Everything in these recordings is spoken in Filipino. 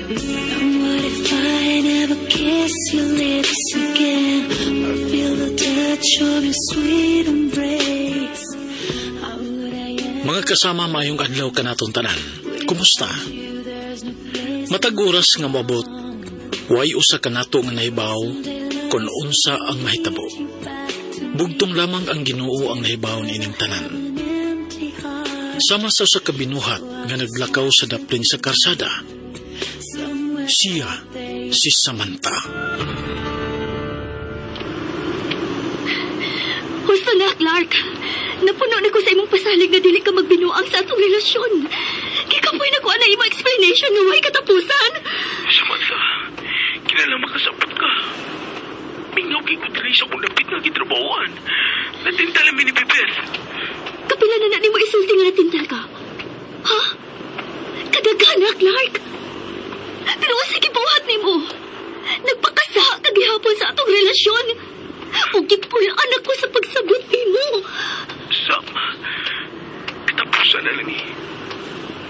What if I never kiss your lips again, or feel the touch of your sweet embrace? How would I ever Mga kasama mayong adlaw ka natong tanan. Kumusta? you? There's no place Matag oras nga mabot. Way usa ka nato nga nahibaw kung unsa ang mahitabo. back to Bugtong lamang ang Ginoo ang nahibaw ni ining tanan. an empty heart Sama sa kabinuhat nga naglakaw sa daplin sa karsada. somewhere. Siya si Samantha. Gusto na, Clark. Napuno na ko sa imong pasalig na dili ka magbinuang sa atong relasyon. Kikapoy na ko na imong explanation nga way katapusan. Samantha, kinala makasabot ka. Mingaw kay kudri sa kung napit nga gitrabawan. Natintala mi ni Bebeth. Kapila na nimo isulti nga natintal ka. Ha? Kadagana, Clark. Pero sige buhat nimo. Nagpakasa ka gihapon sa atong relasyon. O gipulaan ako sa pagsabot nimo. Sam, katapusan na lang eh.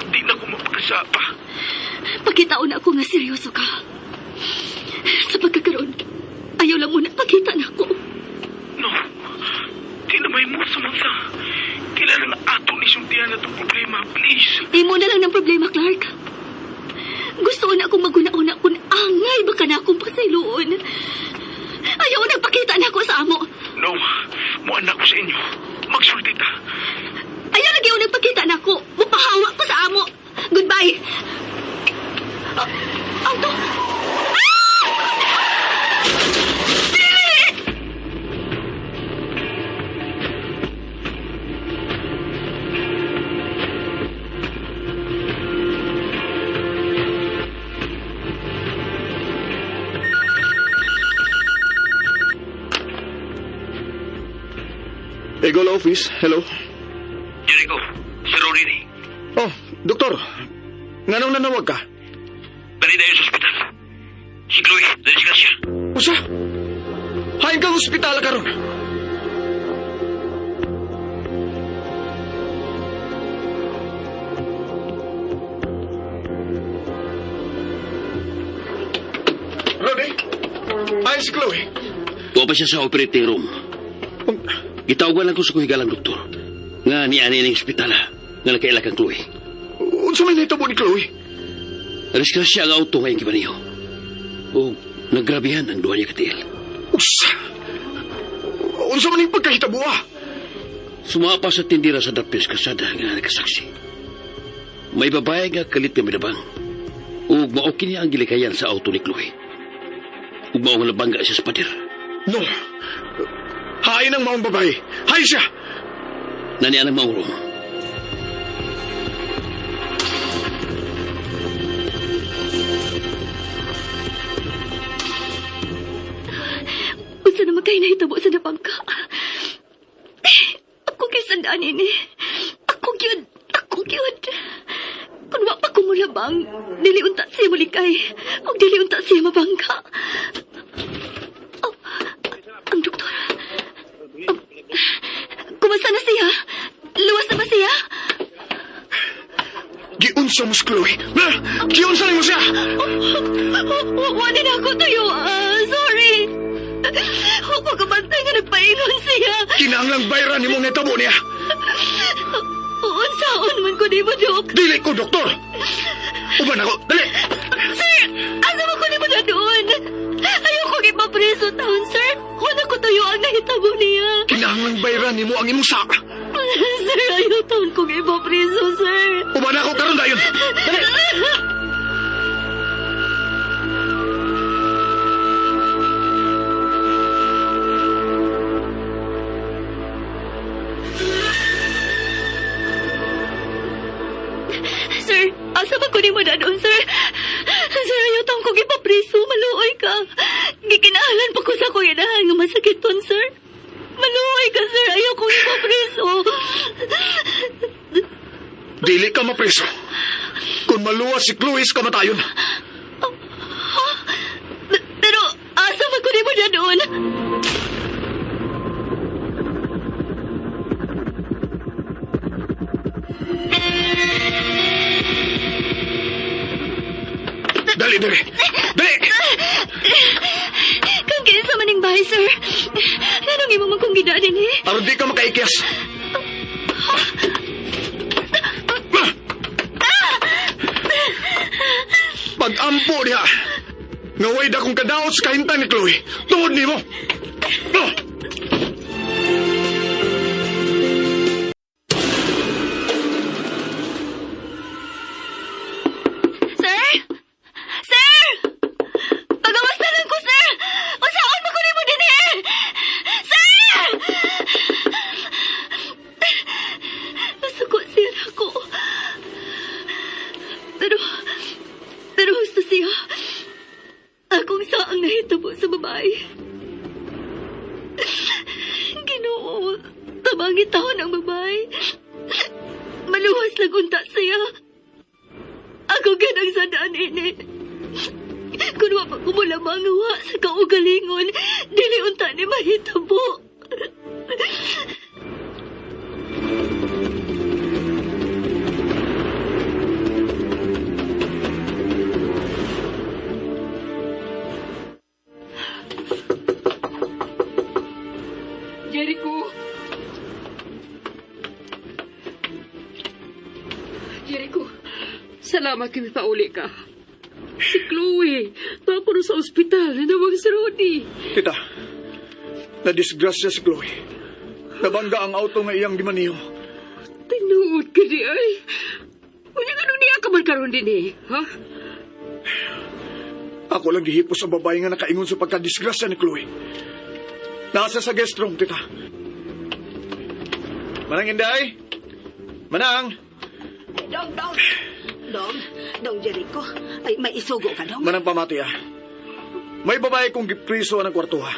Di na ko mapagkasapa. Pakitaon ako nga seryoso ka. Sa pagkakaroon, ayaw lang muna pakita na ako. No, di na may mo, Samantha. Kailangan nga ato ni suntihan na itong problema, please. Imo na lang ng problema, Clark. Gusto na akong maguna-una kung angay baka na akong pasiluon. Ayaw nagpakita na ako sa amo. No, muan ako sa inyo. Magsulti ta. Ayaw lagi ako nagpakita na ako. Mupahawa ko sa amo. Goodbye. Auto. Eagle Office, hello. Jericho, si Rory ni. Oh, doktor. Nganong nanawag ka? Dali tayo sa ospital. Si Chloe, na-disgrasya. Usa? Hain kang ospital karon. Rodi, hain si Chloe. Wa pa siya sa operating room. Gitawagan lang ko sa kuhigalang doktor. Nga ni ani ning ospital nga nakaila kang Chloe. Unsa may nahitabo ni Chloe? Disgrasya ang auto ngayong kibaniho. O naggrabihan ang duwa niya katiil. Usa? Unsa man yung pagkahitabo ah? Sumapa sa tindira sa dapis kasada nga nakasaksi. May babae nga kalit nga minabang. O maoki niya ang gilikayan sa auto ni Chloe. Ug mao nga nabangga siya sa pader. No. Hain ang maong babae. Hain siya. Nanian ang maurong. Unsa naman kayo nahitabo sa napangka? Ako kisandaan ini. Ako gyud. Kung wa pa ko mulabang, dili unta siya mulikay. O dili unta siya mabangka. Oh, ang doktor. Oh, kumusta na siya? Luwas na ba siya? Giunsa mo si Chloe. Ha? Giunsa mo siya. Wala na ako tayo. Sorry. Ako kabantay nga nagpaingon siya. Kinahanglang bayran ni mong nitabo niya. Unsaon man ko di mo, Dok. Dili ko, doktor. Uban ako. Dali. Sir, asa mo ko di mo na doon? Ayoko ipapreso taon, sir. Wala ko tayo ang nahitabo niya. Kinahanglang bayran ni mo ang imusa. Sir, ayaw taon kong ipapreso, sir. Uban ako karon dayon. Dali. Sir, asa ba ko di mo na doon, sir? Sir, ayaw taon kong ipapreso. Maluoy ka. Gikinahalan pa ko sa kuya na nga masakit ton, sir. Maluoy ka, sir. Ayaw kong ipapreso. Dili ka mapreso. Kung maluwas si Chloe, kamatayon. Pero asa man ko mo na doon? Dali, dali. Dali! Kang kinsa maning bahay, sir. Nanong imo man kong gidaanin eh. Aron di ka makaikyas. Pag-ampo niya. Ngaway da kong kadaot sa kahintan ni Chloe. Tuhod ni mo. Sir! Sir! Pagawasan ko, sir! Usaon mo ko mo din eh! Sir! Nasuko siya ako. Pero gusto siya. Akong saang nahitabo sa babae. Ginoo, tamangit ako ng babae. Maluwas lang unta siya. Ako ganang sadaan ini. Kung wa pa kumulamang wa sa kaugalingon, dili unta ni mahitabo. Jericho, salamat kami pauli ka. Si Chloe, tapos sa ospital, nanawag si Rudy. Tita, nadisgrasya si Chloe. Nabangga ang auto nga iyang dimaniho. Tinuod ka di ay. Unya nga niya ka man karon din eh, ha? Ako lang gihipos sa babae nga nakaingon sa pagkadisgrasya ni Chloe. Nasa sa guest room, tita. Manang Inday? Manang? Dong Jericho. Ay, may isugo ka, Dong. Manang pamati May babae kong gipriso ng kwarto ha.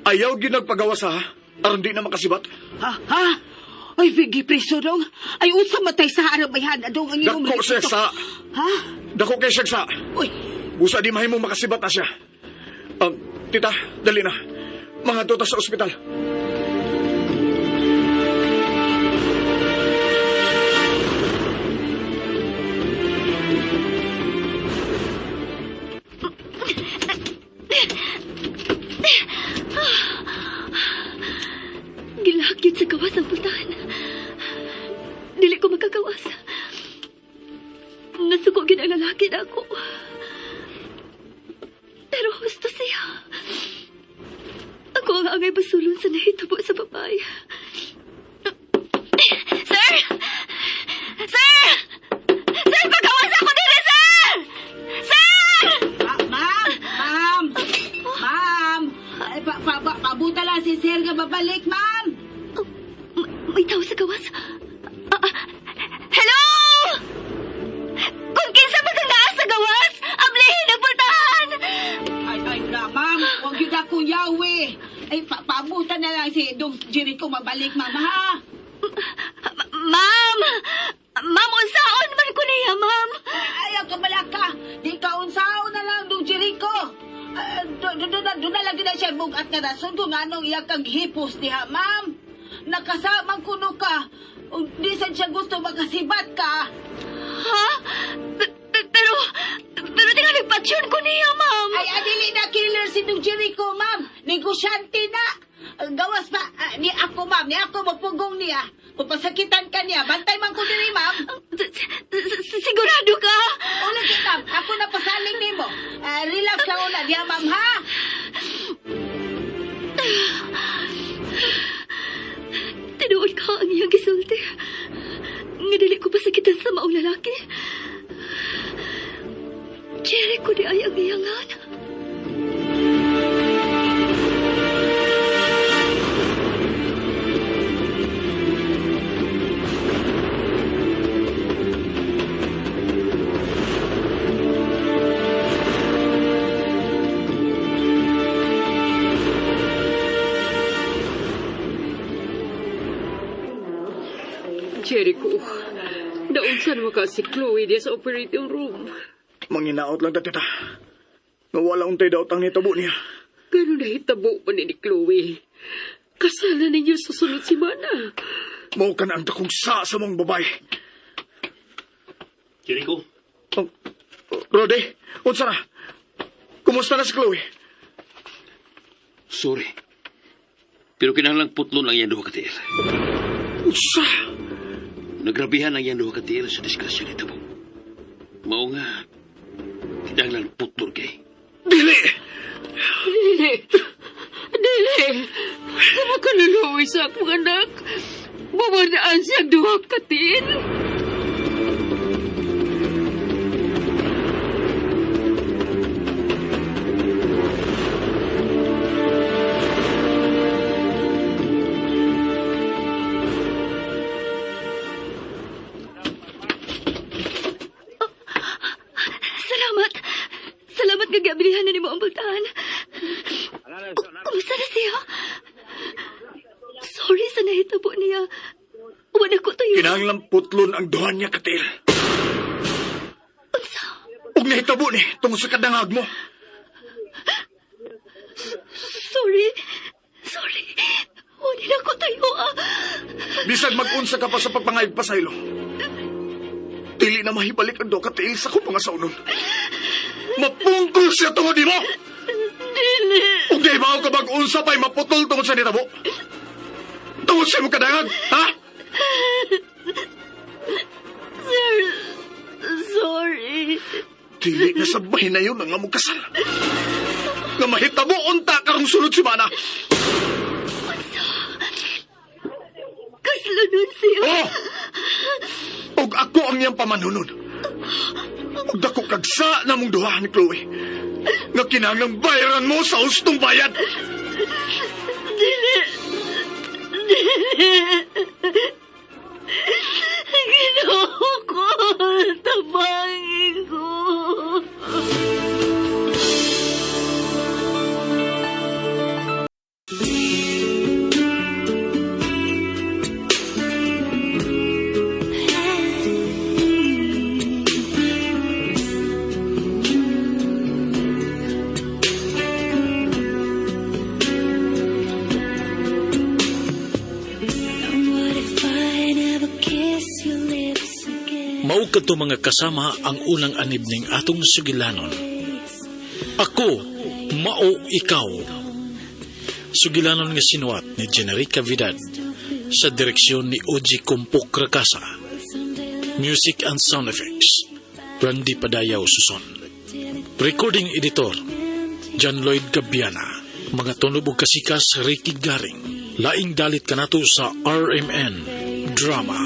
Ayaw ginagpagawas ha. Aron di na makasibat. Ha? Ay, Vigi Priso, Dong. Ay, unsa matay sa harap may hana, Dong. Ang iyong Dako siya sa... Ha? Dako kay siya sa... Uy, Busa di mahimong makasibat na siya. Tita, dali na. Mga tuta sa ospital. Gilahagyod sa gawas ang pultahan. Dili ko magkagawas. Nasuko gid ang lalaki na ako. Pero gusto siya. Ako ang angay basulon sa nahitabo sa babae. Sir! Sir! Sir, pagawas ako dili, sir! Sir! Ma'am! Ay, pabuta lang si Sir nga babalik, ma'am. May tao sa gawas. Hello! Kung kinsa ba kang naa sa gawas, ablihin ang pultahan! Ay na, ma'am. Huwag yun akong yawi. Ay, pabuta na lang si Dong Jericho mabalik, ma'am, ha? Ma'am! Ma'am, unsaon man ko niya, ma'am? Ayaw ka malaka. Di ka unsaon na lang, Dong Jericho. Doon na lang din siya bugat na rason kung anong iya kang hipos diha, ma'am. Nakasamang kuno ka. Di saan siya gusto magkasibat ka. Ha? Pero tingnan nagpatsyon ko niya, ma'am. Ay, adili na killer si Dong Jericho, ma'am. Negosyante na. Gawas pa. Ni ako, ma'am. Ni ako magpugong niya. Kung pasakitan ka niya, bantay man ko diri, ma'am. Sigurado ka? Ulit kita. Ako na pasaling ni mo. Relax lang una diya, ma'am, ha? Tinuod ka ang iyang gisulti. Nga dili ko pasakitan sa maong lalaki. Jerry ko di ay ang iyangan. Jericho, daon Unsa naman ka si Chloe diya sa operating room? Manginaot lang ta, tita. Nga wala untay daw tang nitabo niya. Gano'n nahitabo pa ni Chloe. Kasala ninyo sa sunod simana. Mao ka na ang takong sa mong babae. Jericho, Oh, Rode, unsa na? Kumusta na si Chloe? sorry. Pero kinahanglang putlon ang yan duha ka tiil. Unsa? Nagrabihan ang yan duha ka tiil sa diskusyon nito mo. Mao nga, kinahanglang putlon kay. Dili! Dili! Dili! Sama ka naluwi sa akong anak. Mamanaan siyang duha katin. Salamat. Salamat nga gabilihan na ni mo ang bultahan. Kumusta na siya? Sorry sa nahitabo niya. Wala ko tayo. Kinahanglang putlon ang duha niya katil. Unsa? Ug nahitabo ni tungod sa kadangag mo. Sorry. Sorry. Wala na ko tayo. Bisag mag-unsa ka pa sa pagpangayag pasaylo. Dili na mahibalik ang duha katil sa kong mga saunon. Mapungkol siya tungod mo. Dili. Ug di ba ka mag-unsa pa'y maputol tungod sa nitabo? Tungod sa imong kadangag, ha? Sir, sorry. Dili na sabay na yun ang among kasal. Nga mahitabo unta karong sunod simana. Kaslanon siya. Oh! Ug ako ang iyang pamanunon. Ug dako kagsa na mong duha ni Chloe. Nga kinahanglang bayaran mo sa hustong bayad. Dili. Ginoo ko. Tabangin ko. What if I never kiss your lips again? Mao kadto mga kasama ang unang anib ning atong sugilanon. Ako, mao ikaw. Sugilanon nga sinuwat ni Generica Vidal sa direksyon ni Oji Kumpok Rakasa. Music and sound effects, Randy Padayaw Suson. Recording editor, John Lloyd Gabiana. Mga tunog ug kasikas, Ricky Garing. Laing dalit kanato sa RMN Drama.